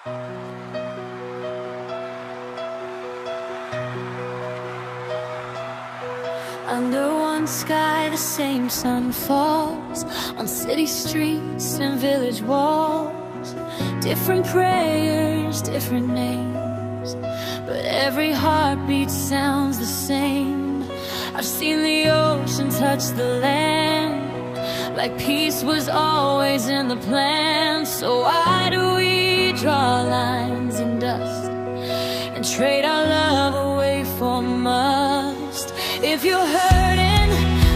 Under one sky, the same sun falls on city streets and village walls. Different prayers, different names, but every heartbeat sounds the same. I've seen the ocean touch the land, like peace was always in the plan. So why do we draw lines in dust and trade our love away for must? If you're hurting,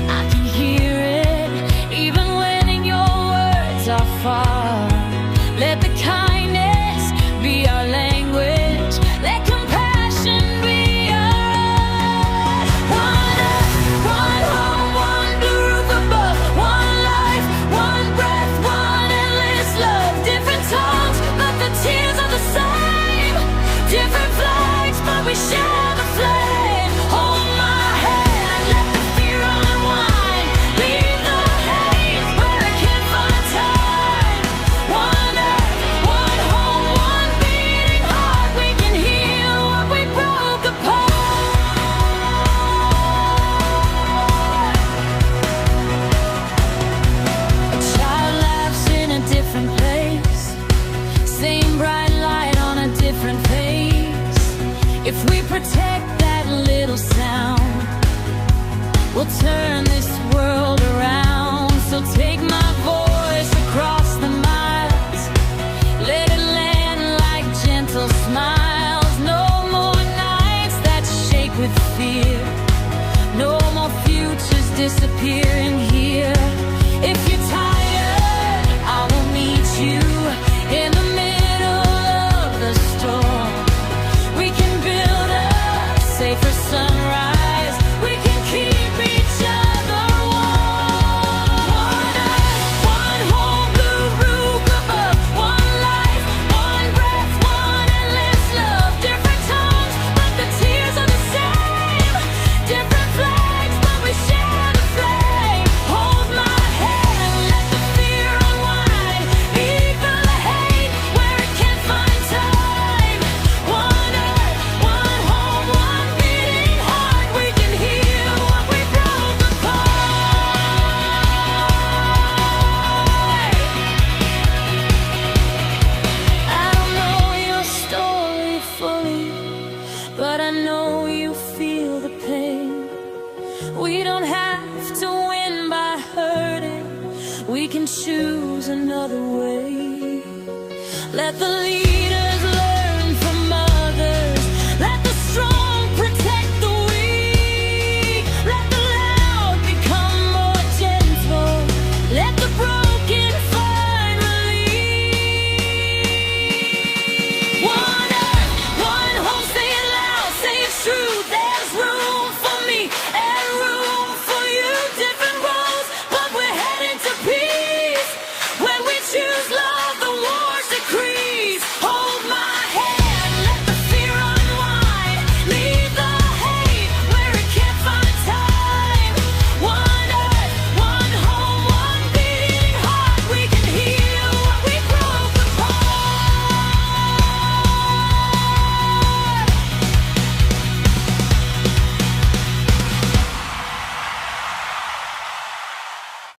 I can hear it, even when your words are far. Let the kindness be our language, let compassion be ours. One earth, one home, one blue roof above, one life, one breath, one endless love. Different tongues, but the tears are the same. Different flags, but we share the flame. Hold my hand, let the fear unwind. Leave the hate where it can't find time. One earth, one home, one beating heart. We can heal what we broke apart. A child laughs in a different place, same bright light on a different face. If we protect that little sound, we'll turn this world around. So take my voice across the miles, let it land like gentle smiles. No more nights that shake with fear, no more futures disappearing here. If you're tired, I will meet you in the middle of the storm. We can build a safer sunrise, we can keep each other warm. One earth, one home, blue roof above, one life, one breath, one endless love. Different tongues, but the tears are the same. Different flags, but we share the flame. Hold my hand, let the fear unwind. Even the hate where it can't find time. One earth, one home, one beating heart. We can heal what we broke apart. I don't know your story fully, but I know you feel the pain. We don't have to win by hurting, we can choose another way. Let the leader